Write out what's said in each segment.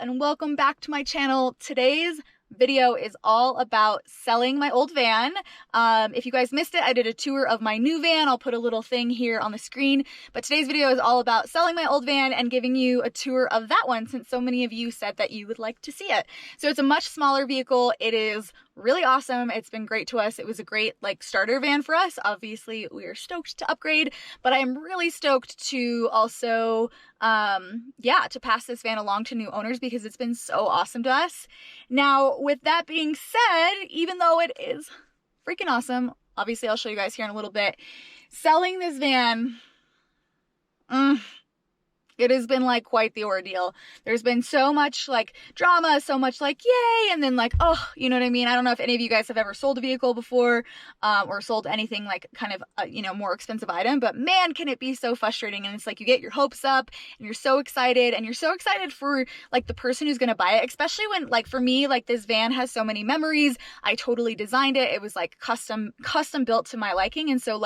and welcome back to my channel. Today's video is all about selling my old van. If you guys missed it, I did a tour of my new van. I'll put a little thing here on the screen, but today's video is all about selling my old van and giving you a tour of that one, since so many of you said that you would like to see it. So it's a much smaller vehicle. It is really awesome. It's been great to us. It was a great starter van for us. Obviously we are stoked to upgrade, but I am really stoked to also to pass this van along to new owners because it's been so awesome to us. Now, with that being said, even though it is freaking awesome, obviously I'll show you guys here in a little bit, selling this van, it has been quite the ordeal. There's been so much drama, so much yay, and then oh, you know what I mean? I don't know if any of you guys have ever sold a vehicle before, or sold anything kind of more expensive item, but man, can it be so frustrating. And it's you get your hopes up and you're so excited, and you're so excited for the person who's gonna buy it, especially when for me, this van has so many memories. I totally designed it. It was custom built to my liking. And so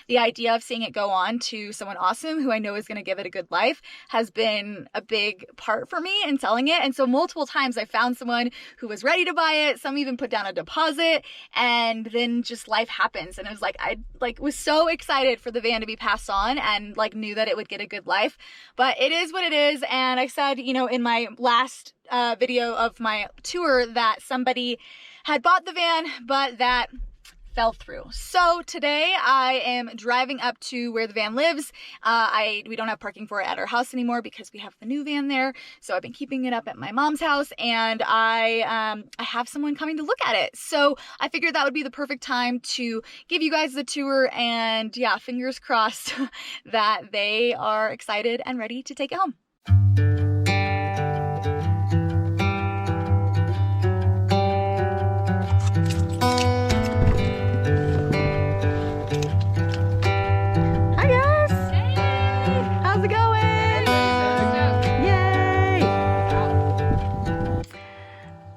the idea of seeing it go on to someone awesome who I know is gonna give it a good life has been a big part for me in selling it. And so multiple times I found someone who was ready to buy it. Some even put down a deposit, and then just life happens. And it was I was so excited for the van to be passed on, and knew that it would get a good life, but it is what it is. And I said, in my last video of my tour that somebody had bought the van, but that fell through. So today I am driving up to where the van lives. We don't have parking for it at our house anymore because we have the new van there. So I've been keeping it up at my mom's house, and I have someone coming to look at it. So I figured that would be the perfect time to give you guys the tour, and yeah, fingers crossed that they are excited and ready to take it home.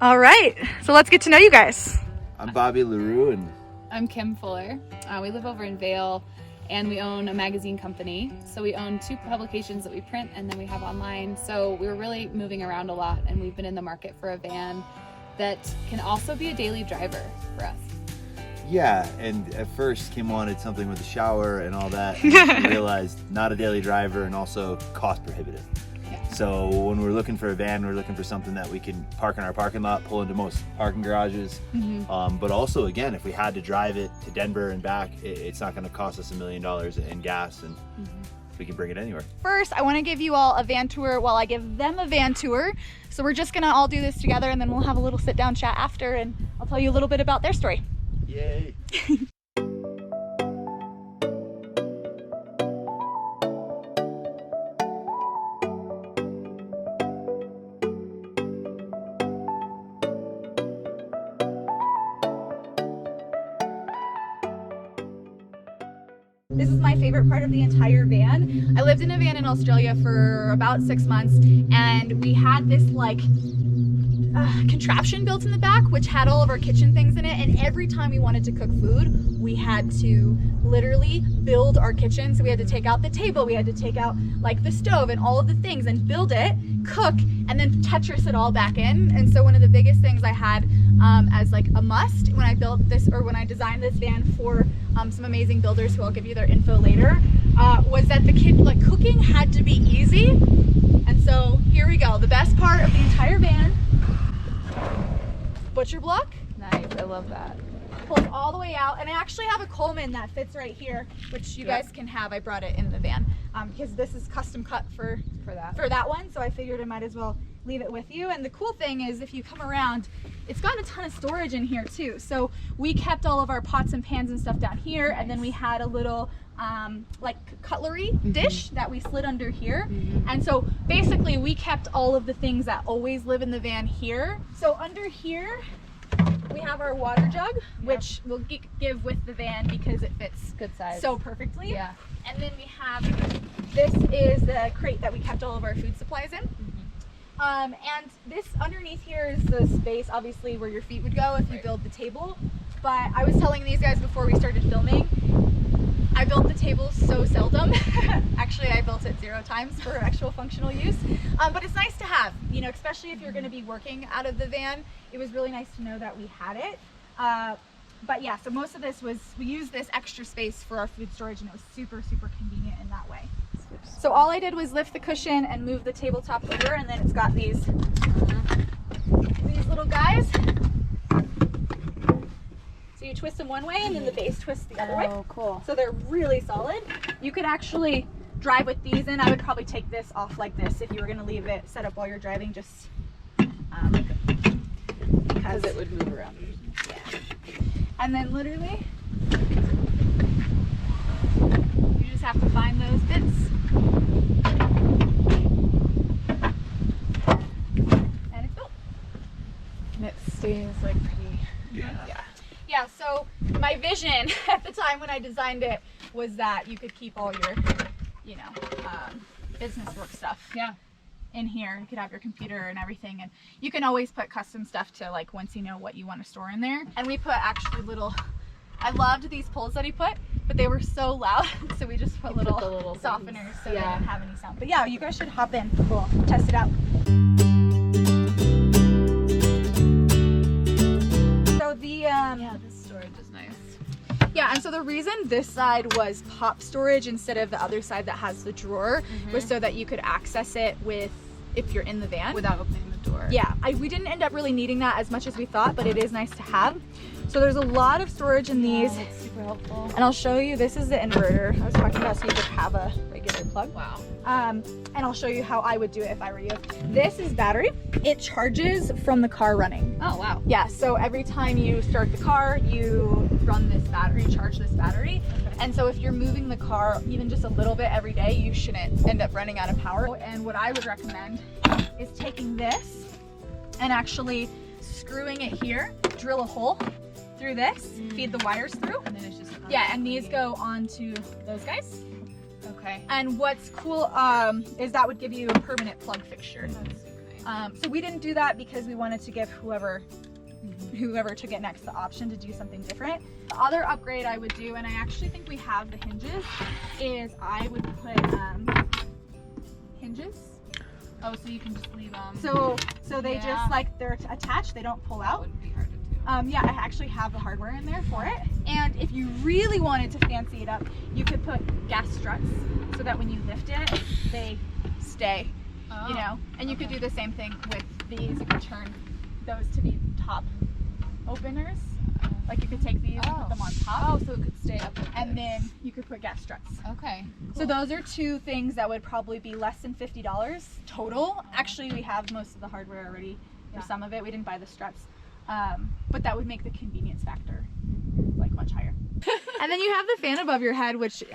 All right, so let's get to know you guys. I'm Bobby LaRue, and I'm Kim Fuller. We live over in Vail, and we own a magazine company. So we own 2 publications that we print, and then we have online. So we're really moving around a lot, and we've been in the market for a van that can also be a daily driver for us. yeah, and at first Kim wanted something with a shower and all that, and we realized not a daily driver and also cost prohibitive. So when we're looking for a van, we're looking for something that we can park in our parking lot, pull into most parking garages. But also, again, if we had to drive it to Denver and back, it's not going to cost us $1 million in gas, and we can bring it anywhere. First, I want to give you all a van tour while I give them a van tour. So we're just going to all do this together, and then we'll have a little sit down chat after, and I'll tell you a little bit about their story. Yay! This is my favorite part of the entire van. I lived in a van in Australia for about 6 months, and we had this contraption built in the back which had all of our kitchen things in it, and every time we wanted to cook food we had to literally build our kitchen. So we had to take out the table, we had to take out the stove and all of the things and build it, cook, and then Tetris it all back in. And so one of the biggest things I had as a must when I built this, or when I designed this van for some amazing builders who I'll give you their info later, was that the cooking had to be easy. And so here we go, the best part of the entire van, butcher block. Nice, I love that. Pulls all the way out, and I actually have a Coleman that fits right here, which you guys can have. I brought it in the van because this is custom cut for that one, so I figured I might as well leave it with you. And the cool thing is, if you come around, it's got a ton of storage in here too. So we kept all of our pots and pans and stuff down here, and then we had a little cutlery dish that we slid under here. And so basically we kept all of the things that always live in the van here. So under here we have our water jug, which we'll give with the van because it fits good size so perfectly. Yeah. And then we have, this is the crate that we kept all of our food supplies in. And this underneath here is the space, obviously, where your feet would go if you build the table. But I was telling these guys before we started filming, I built the table so seldom. Actually, I built it 0 times for actual functional use. But it's nice to have, you know, especially if you're going to be working out of the van. It was really nice to know that we had it. But yeah, so most of this was, we used this extra space for our food storage, and it was super, super convenient in that way. So all I did was lift the cushion and move the tabletop over, and then it's got these little guys. So you twist them one way and then the base twists the other way. Oh, cool. So they're really solid. You could actually drive with these in. I would probably take this off like this if you were going to leave it set up while you're driving, just because it would move around. Yeah. And then literally, you just have to find those bits. And it's built. And it stays like pretty. Yeah, so my vision at the time when I designed it was that you could keep all your, you know, business work stuff in here. You could have your computer and everything, and you can always put custom stuff to, like, once you know what you want to store in there. And we put actually little, I loved these poles that he put, but they were so loud, so we just put little softeners so they didn't have any sound. But yeah, you guys should hop in. Cool. Test it out. So the This storage is nice. yeah, and so the reason this side was pop storage instead of the other side that has the drawer was so that you could access it with, if you're in the van, Without opening the door. yeah, we didn't end up really needing that as much as we thought, but it is nice to have. So there's a lot of storage in these. That's super helpful. And I'll show you, this is the inverter I was talking about, so you could have a regular plug. Wow. And I'll show you how I would do it if I were you. This is battery. It charges from the car running. Oh, wow. Yeah, so every time you start the car, you run this battery, charge this battery. Okay. And so if you're moving the car even just a little bit every day, you shouldn't end up running out of power. And what I would recommend is taking this and actually screwing it here, drill a hole through this, feed the wires through. And then it's just Yeah, and these go onto those guys. Okay. And what's cool is that would give you a permanent plug fixture. That's super nice. So we didn't do that because we wanted to give whoever took it next the option to do something different. The other upgrade I would do, and I actually think we have the hinges, is I would put hinges. Oh, so you can just leave them. So they Yeah. just, like, they're attached, they don't pull That out. wouldn't be hard to do. Yeah, I actually have the hardware in there for it. And if you really wanted to fancy it up, you could put gas struts so that when you lift it, they stay, Oh, you know. And you could do the same thing with these. You could turn those to be top openers. Like you could take these and put them on top. Oh, so it could stay up. And then you could put gas struts. Okay. So those are two things that would probably be less than $50 total. Actually, we have most of the hardware already for some of it. We didn't buy the struts. But that would make the convenience factor like much higher. And then you have the fan above your head, which is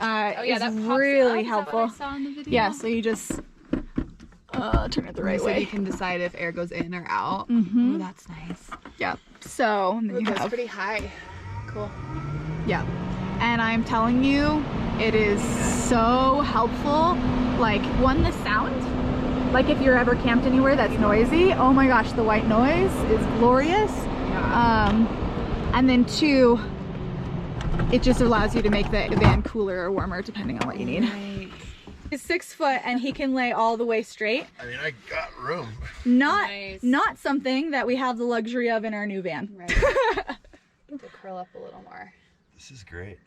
really helpful. Is that what I saw in the video? Yeah, so you just turn it the right So way. you can decide if air goes in or out. Mhm. Oh, that's nice. Yeah. So and then you That's have, pretty high. Cool. yeah. And I'm telling you, it is so helpful. Like, one, the sound. Like if you're ever camped anywhere that's noisy, oh my gosh, the white noise is glorious. Yeah. And then two, it just allows you to make the van cooler or warmer depending on what you need. Right. He's 6 foot and he can lay all the way straight. I mean, I got room. Nice. Not something that we have the luxury of in our new van. Right. To curl up a little more. This is great.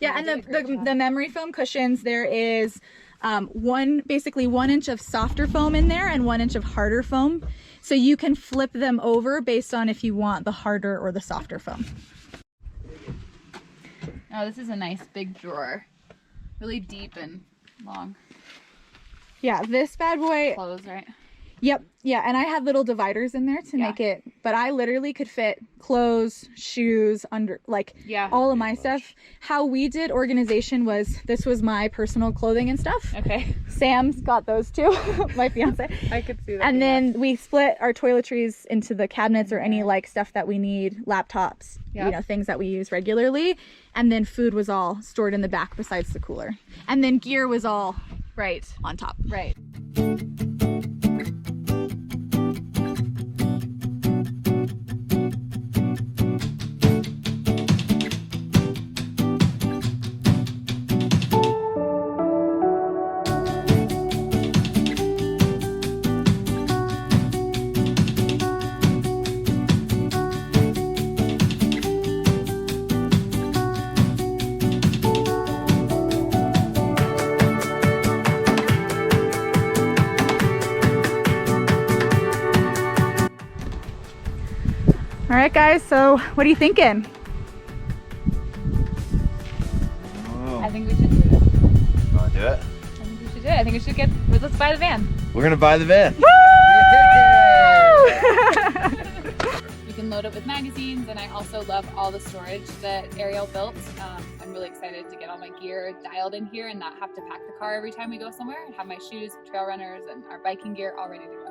Yeah, You and did a great job. the memory foam cushions, there is basically 1 inch of softer foam in there and 1 inch of harder foam. So you can flip them over based on if you want the harder or the softer foam. Oh, this is a nice big drawer. Really deep and long. Yeah, this bad boy, Clothes, right? yep, yeah, and I had little dividers in there to make it, but I literally could fit clothes, shoes, Yeah. all of my stuff. How we did organization was, this was my personal clothing and stuff. Okay. Sam's got those too, my fiance. I could see that. And then we split our toiletries into the cabinets or any like stuff that we need, laptops, you know, things that we use regularly. And then food was all stored in the back besides the cooler. And then gear was all Right. on top. Right. All right, guys, so what are you thinking? I think we should do it. Want to do it? I think we should do it. I think we should let's buy the van. We're gonna buy the van. You can load it with magazines, and I also love all the storage that Arielle built. I'm really excited to get all my gear dialed in here and not have to pack the car every time we go somewhere, and have my shoes, trail runners, and our biking gear all ready to go.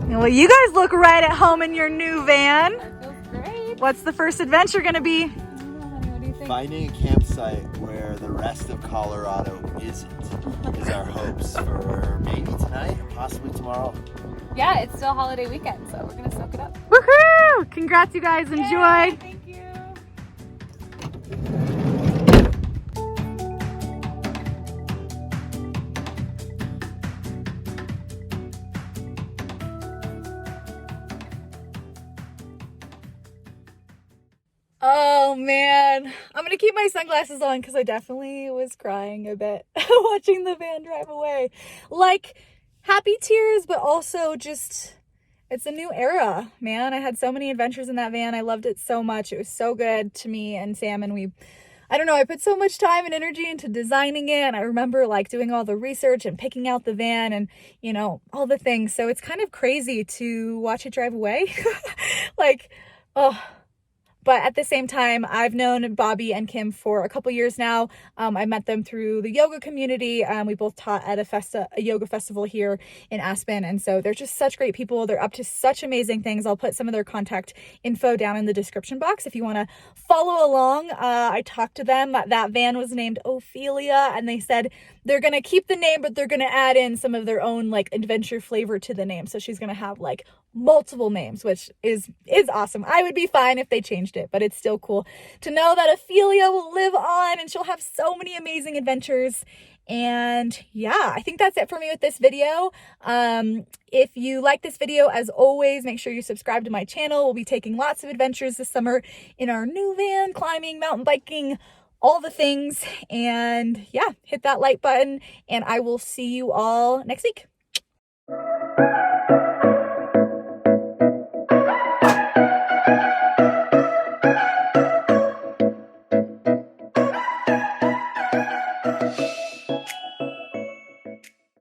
Well, you guys look right at home in your new van. That feels great. What's the first adventure gonna be? I don't know, honey. What do you think? Finding a campsite where the rest of Colorado isn't is our hopes for maybe tonight or possibly tomorrow. Yeah, it's still holiday weekend, so we're gonna soak it up. Woohoo! Congrats, you guys. Enjoy. Yay, thank you. Oh man, I'm gonna keep my sunglasses on because I definitely was crying a bit watching the van drive away. Like happy tears, but also just, it's a new era, man. I had so many adventures in that van. I loved it so much. It was so good to me and Sam, and I don't know, I put so much time and energy into designing it. And I remember like doing all the research and picking out the van and, you know, all the things. So it's kind of crazy to watch it drive away. Like, oh. But at the same time, I've known Bobby and Kim for a couple years now. I met them through the yoga community. We both taught at a yoga festival here in Aspen. And so they're just such great people. They're up to such amazing things. I'll put some of their contact info down in the description box if you want to follow along. I talked to them. That van was named Ophelia, and they said they're going to keep the name, but they're going to add in some of their own like adventure flavor to the name. So she's going to have like multiple names, which is awesome. I would be fine if they changed it, but it's still cool to know that Ophelia will live on and she'll have so many amazing adventures. And yeah, I think that's it for me with this video. If you like this video, as always, make sure you subscribe to my channel. We'll be taking lots of adventures this summer in our new van, climbing, mountain biking, all the things. And yeah, hit that like button, and I will see you all next week.